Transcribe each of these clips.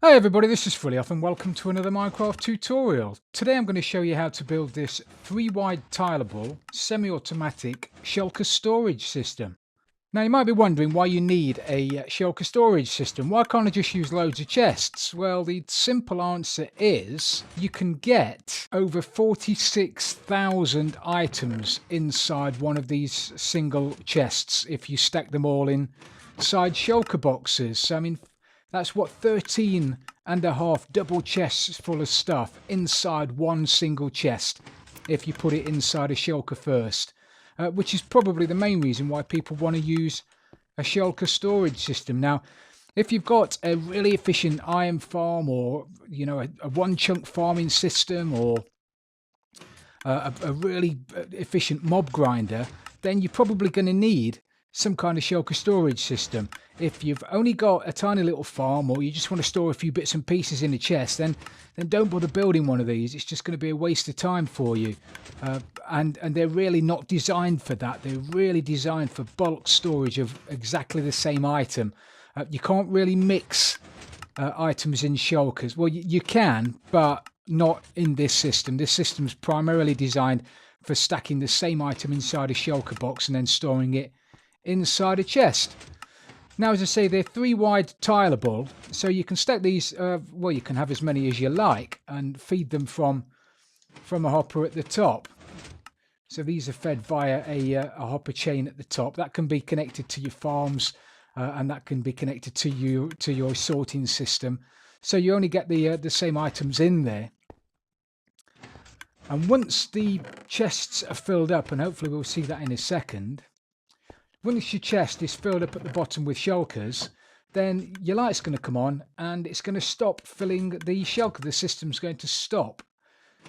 Hi everybody, this is Frilioth and welcome to another Minecraft tutorial. Today I'm going to show you how to build this 3-wide tileable semi-automatic shulker storage system. Now you might be wondering why you need a shulker storage system. Why can't I just use loads of chests? Well, the simple answer is you can get over 46,000 items inside one of these single chests if you stack them all inside shulker boxes. I mean, that's what, 13 and a half double chests full of stuff inside one single chest if you put it inside a shulker first, which is probably the main reason why people want to use a shulker storage system. Now, if you've got a really efficient iron farm, or a one chunk farming system, or a really efficient mob grinder, then you're probably going to need some kind of shulker storage system. If you've only got a tiny little farm, or you just want to store a few bits and pieces in a chest, then don't bother building one of these. It's just going to be a waste of time for you. And they're really not designed for that. They're really designed for bulk storage of exactly the same item. You can't really mix items in shulkers. Well, you can, but not in this system. This system's primarily designed for stacking the same item inside a shulker box and then storing it inside a chest. Now, as I say, they're 3-wide tileable, so you can stack these, well, you can have as many as you like and feed them from a hopper at the top. So these are fed via a hopper chain at the top. That can be connected to your farms, and that can be connected to your sorting system. So you only get the same items in there. And once the chests are filled up, and hopefully we'll see that in a second, once your chest is filled up at the bottom with shulkers, then your light's going to come on and it's going to stop filling the shulker. The system's going to stop.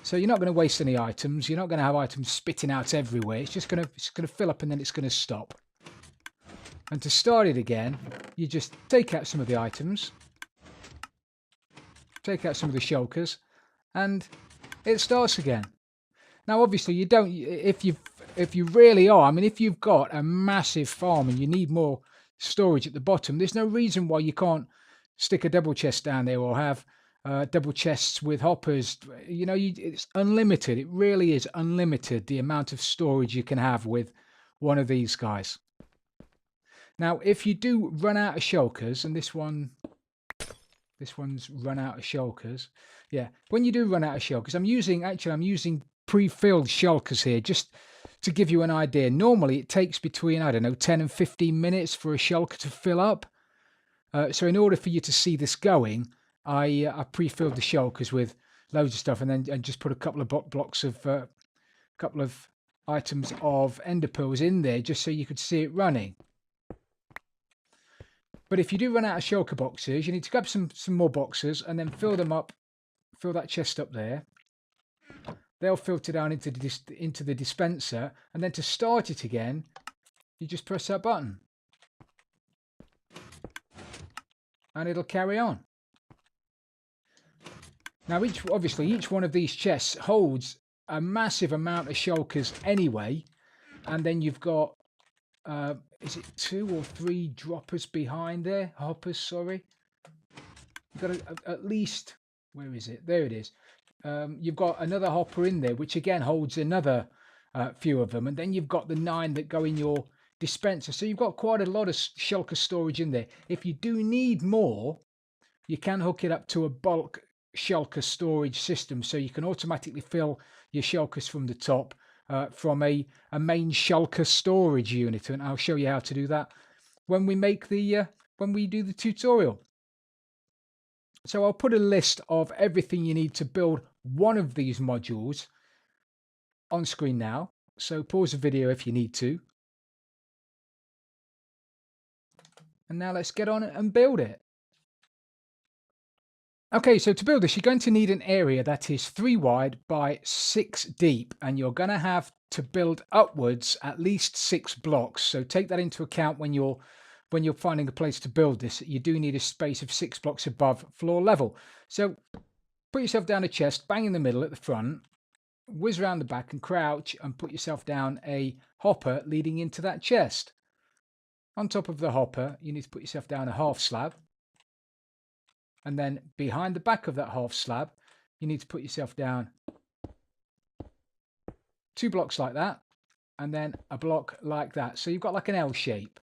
So you're not going to waste any items. You're not going to have items spitting out everywhere. It's just going to fill up and then it's going to stop. And to start it again, you just take out some of the items, take out some of the shulkers, and it starts again. Now, obviously, you don't, if you really are, I mean, if you've got a massive farm and you need more storage at the bottom, there's no reason why you can't stick a double chest down there, or have double chests with hoppers. It's unlimited. It really is unlimited, the amount of storage you can have with one of these guys. Now, if you do run out of shulkers, and this one's run out of shulkers. Yeah, when you do run out of shulkers, I'm using pre-filled shulkers here, just to give you an idea. Normally it takes between, I don't know, 10 and 15 minutes for a shulker to fill up. So in order for you to see this going, I pre-filled the shulkers with loads of stuff, and just put a couple of blocks of couple of items of ender pearls in there, just so you could see it running. But if you do run out of shulker boxes, you need to grab some more boxes and then fill them up, fill that chest up there. They'll filter down into the dispenser, and then to start it again, you just press that button and it'll carry on. Now, obviously each one of these chests holds a massive amount of shulkers anyway, and then you've got is it 2 or 3 droppers behind there? Hoppers, sorry. You've got at least, where is it? There it is. You've got another hopper in there, which again holds another few of them, and then you've got the 9 that go in your dispenser. So you've got quite a lot of shulker storage in there. If you do need more, you can hook it up to a bulk shulker storage system, so you can automatically fill your shulkers from the top from a main shulker storage unit, and I'll show you how to do that when we do the tutorial. So I'll put a list of everything you need to build one of these modules on screen now. So pause the video if you need to. And now let's get on and build it. Okay, so to build this, you're going to need an area that is 3 wide by 6 deep, and you're going to have to build upwards at least 6 blocks. So take that into account when you're finding a place to build this. You do need a space of 6 blocks above floor level. So put yourself down a chest, bang in the middle at the front, whiz around the back and crouch and put yourself down a hopper leading into that chest. On top of the hopper, you need to put yourself down a half slab. and then behind the back of that half slab, you need to put yourself down 2 blocks like that, and then a block like that. So you've got like an L shape.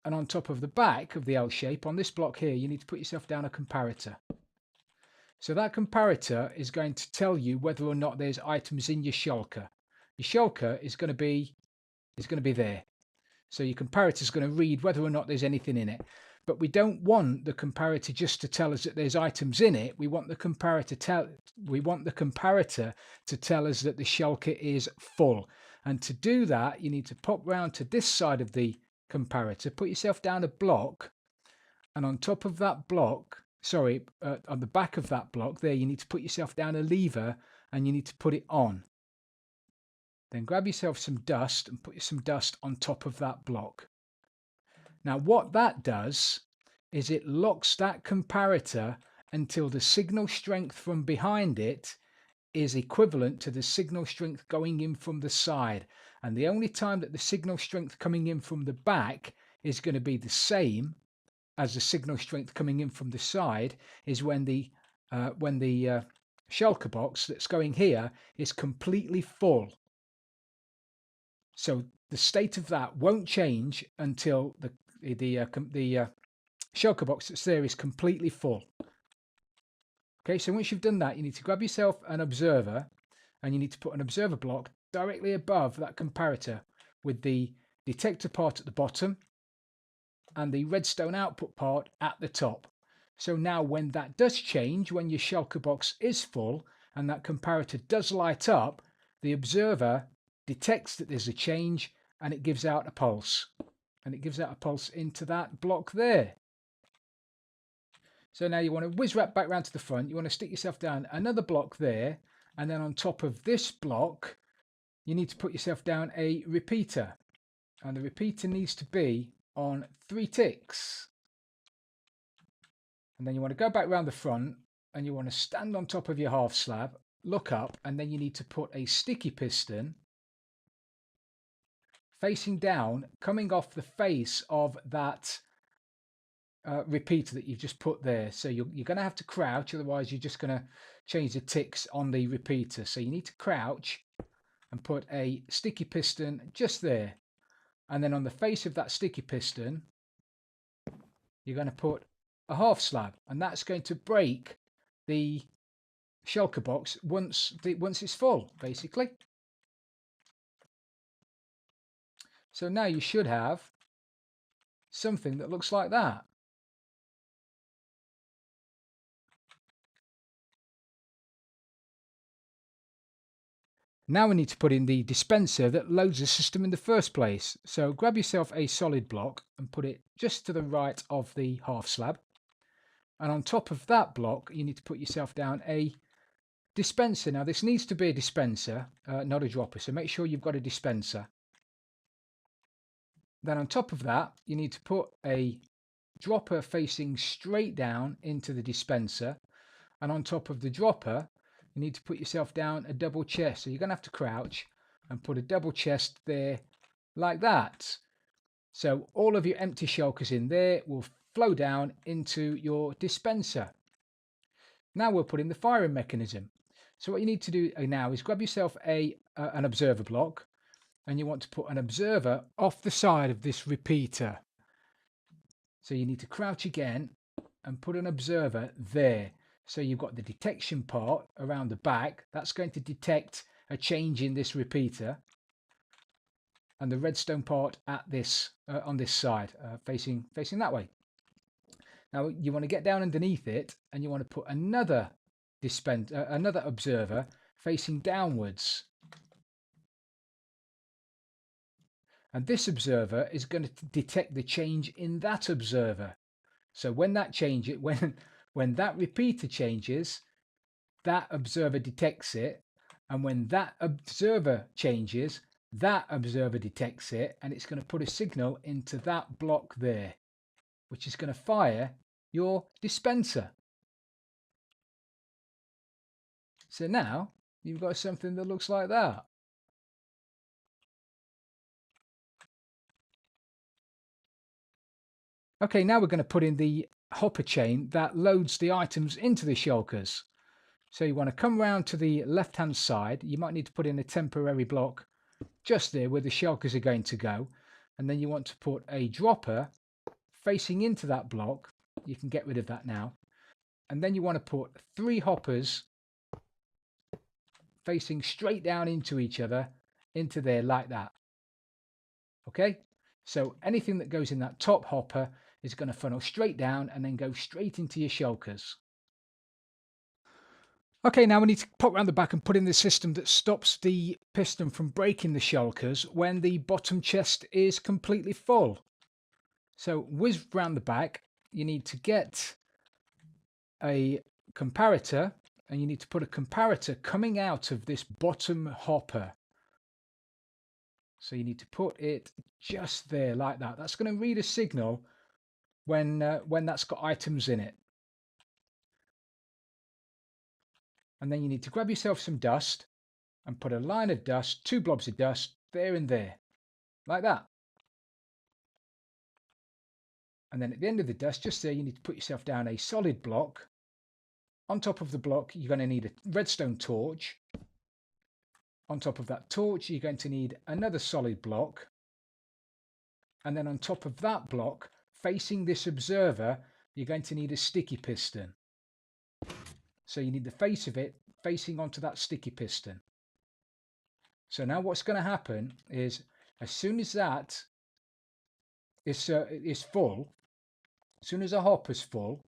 And on top of the back of the L shape, on this block here, you need to put yourself down a comparator. So that comparator is going to tell you whether or not there's items in your shulker. Your shulker is going to be there. So your comparator is going to read whether or not there's anything in it. But we don't want the comparator just to tell us that there's items in it. We want the comparator to tell us that the shulker is full. And to do that, you need to pop round to this side of the comparator, put yourself down a block, and on top of that block, on the back of that block there, you need to put yourself down a lever and you need to put it on. Then grab yourself some dust and put some dust on top of that block. Now what that does is it locks that comparator until the signal strength from behind it is equivalent to the signal strength going in from the side. And the only time that the signal strength coming in from the back is going to be the same as the signal strength coming in from the side is when the shulker box that's going here is completely full. So the state of that won't change until the shulker box that's there is completely full. Okay, so once you've done that, you need to grab yourself an observer and you need to put an observer block directly above that comparator with the detector part at the bottom and the redstone output part at the top. So now when that does change, when your shulker box is full and that comparator does light up, the observer detects that there's a change and it gives out a pulse. And it gives out a pulse into that block there. So now you want to whiz wrap back round to the front. You want to stick yourself down another block there. And then on top of this block, you need to put yourself down a repeater. And the repeater needs to be on 3 ticks. And then you want to go back round the front and you want to stand on top of your half slab, look up, and then you need to put a sticky piston facing down, coming off the face of that repeater that you've just put there. So you're going to have to crouch, otherwise you're just going to change the ticks on the repeater. So you need to crouch and put a sticky piston just there. And then on the face of that sticky piston, you're going to put a half slab, and that's going to break the shulker box once it's full, basically. So now you should have something that looks like that. Now we need to put in the dispenser that loads the system in the first place. So grab yourself a solid block and put it just to the right of the half slab. And on top of that block, you need to put yourself down a dispenser. Now this needs to be a dispenser, not a dropper. So make sure you've got a dispenser. Then on top of that, you need to put a dropper facing straight down into the dispenser. And on top of the dropper, you need to put yourself down a double chest. So you're going to have to crouch and put a double chest there like that. So all of your empty shulkers in there will flow down into your dispenser. Now we'll put in the firing mechanism. So what you need to do now is grab yourself an observer block, and you want to put an observer off the side of this repeater. So you need to crouch again and put an observer there. So you've got the detection part around the back. That's going to detect a change in this repeater. And the redstone part at this on this side, facing that way. Now you want to get down underneath it and you want to put another observer facing downwards. And this observer is going to detect the change in that observer. So when that changes, when that repeater changes, that observer detects it. And when that observer changes, that observer detects it. And it's going to put a signal into that block there, which is going to fire your dispenser. So now you've got something that looks like that. Okay, now we're going to put in the hopper chain that loads the items into the shulkers. So you want to come round to the left hand side. You might need to put in a temporary block just there where the shulkers are going to go, and then you want to put a dropper facing into that block. You can get rid of that now, and then you want to put 3 hoppers facing straight down into each other, into there like that. Okay, so anything that goes in that top hopper is going to funnel straight down and then go straight into your shulkers. Okay, now we need to pop around the back and put in the system that stops the piston from breaking the shulkers when the bottom chest is completely full. So whiz round the back, you need to get a comparator, and you need to put a comparator coming out of this bottom hopper. So you need to put it just there like that. That's going to read a signal when that's got items in it. And then you need to grab yourself some dust and put a line of dust, 2 blobs of dust there and there, like that. And then at the end of the dust, just there, you need to put yourself down a solid block. On top of the block, you're going to need a redstone torch. On top of that torch, you're going to need another solid block. And then on top of that block, facing this observer, you're going to need a sticky piston. So you need the face of it facing onto that sticky piston. So now what's going to happen is, as soon as that is full, as soon as a hopper's full,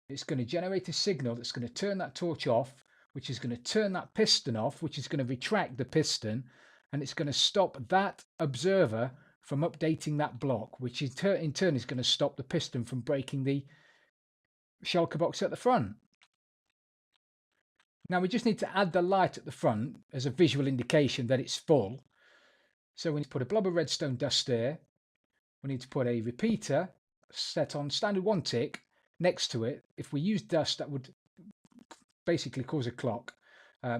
it's going to generate a signal that's going to turn that torch off, which is going to turn that piston off, which is going to retract the piston, and it's going to stop that observer from updating that block, which in turn is going to stop the piston from breaking the shulker box at the front. Now we just need to add the light at the front as a visual indication that it's full. So we need to put a blob of redstone dust there. We need to put a repeater set on standard 1 tick next to it. If we use dust, that would basically cause a clock.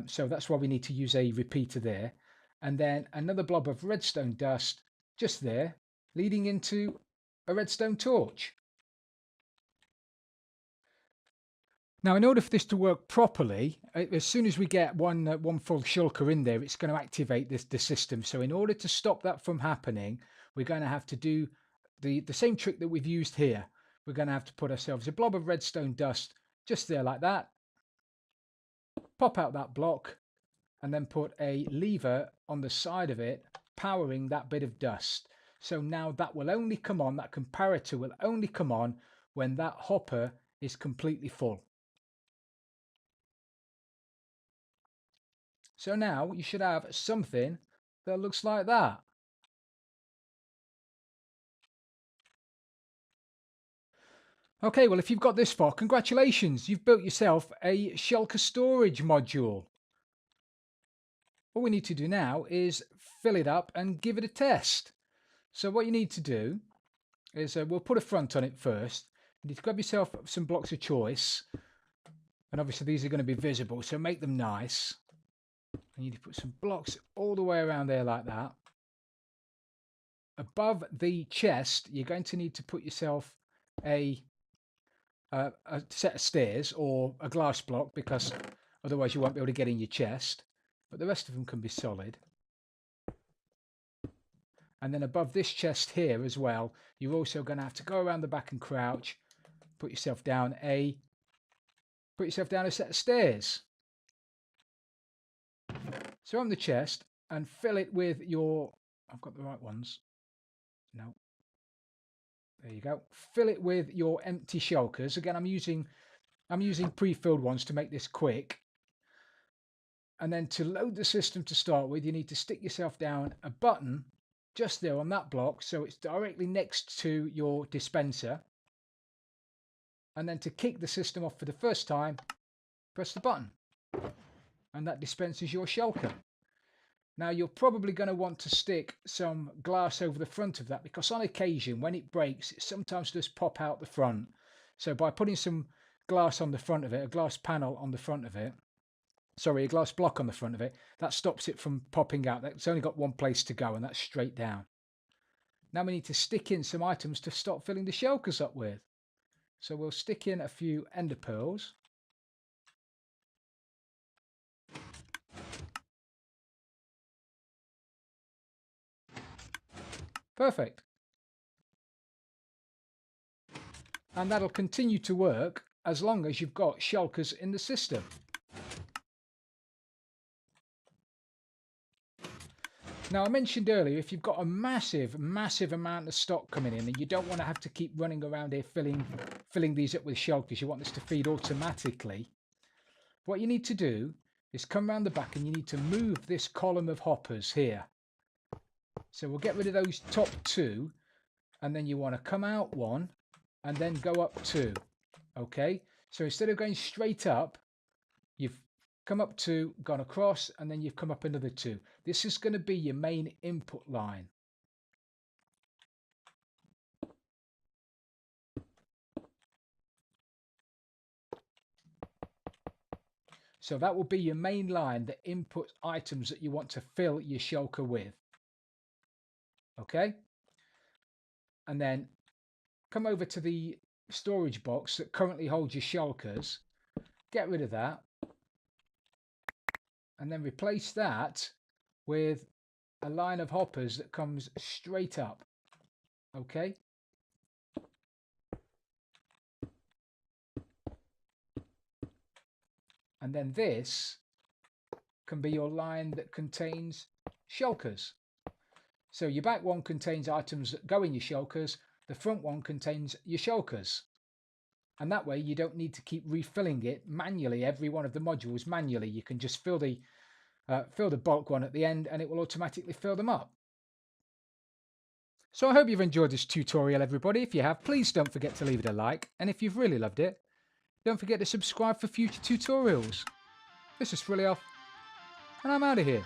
So that's why we need to use a repeater there. And then another blob of redstone dust just there, leading into a redstone torch. Now, in order for this to work properly, as soon as we get one full shulker in there, it's going to activate the system. So in order to stop that from happening, we're going to have to do the same trick that we've used here. We're going to have to put ourselves a blob of redstone dust just there like that, pop out that block, and then put a lever on the side of it, powering that bit of dust. So now that will only come on, that comparator will only come on when that hopper is completely full. So now you should have something that looks like that. Okay, well, if you've got this far, congratulations, you've built yourself a shulker storage module. All we need to do now is fill it up and give it a test. So what you need to do is we'll put a front on it first. You need to grab yourself some blocks of choice, and obviously these are going to be visible, so make them nice. And you need to put some blocks all the way around there like that. Above the chest, you're going to need to put yourself a set of stairs or a glass block, because otherwise you won't be able to get in your chest, but the rest of them can be solid. And then above this chest here as well, you're also going to have to go around the back and crouch, put yourself down a set of stairs. So on the chest, and fill it with your, I've got the right ones. No. There you go. Fill it with your empty shulkers. Again, I'm using pre-filled ones to make this quick. And then to load the system to start with, you need to stick yourself down a button just there on that block, so it's directly next to your dispenser. And then to kick the system off for the first time, press the button, and that dispenses your shulker. Now you're probably going to want to stick some glass over the front of that, because on occasion when it breaks, it sometimes does pop out the front. So by putting some glass on the front of it, a glass panel on the front of it, sorry, a glass block on the front of it, that stops it from popping out. It's only got one place to go, and that's straight down. Now we need to stick in some items to start filling the shulkers up with. So we'll stick in a few ender pearls. Perfect. And that'll continue to work as long as you've got shulkers in the system. Now, I mentioned earlier, if you've got a massive amount of stock coming in and you don't want to have to keep running around here filling these up with shulkers, you want this to feed automatically, what you need to do is come around the back and you need to move this column of hoppers here. So we'll get rid of those top two, and then you want to come out one and then go up two. Okay, so instead of going straight up, you've come up two, gone across, and then you've come up another two. This is going to be your main input line. So that will be your main line, the input items that you want to fill your shulker with. Okay, and then come over to the storage box that currently holds your shulkers, get rid of that, and then replace that with a line of hoppers that comes straight up. Okay, and then this can be your line that contains shulkers. So your back one contains items that go in your shulkers, the front one contains your shulkers. And that way you don't need to keep refilling it manually, every one of the modules manually. You can just fill the bulk one at the end and it will automatically fill them up. So I hope you've enjoyed this tutorial, everybody. If you have, please don't forget to leave it a like. And if you've really loved it, don't forget to subscribe for future tutorials. This is Frilioth, and I'm out of here.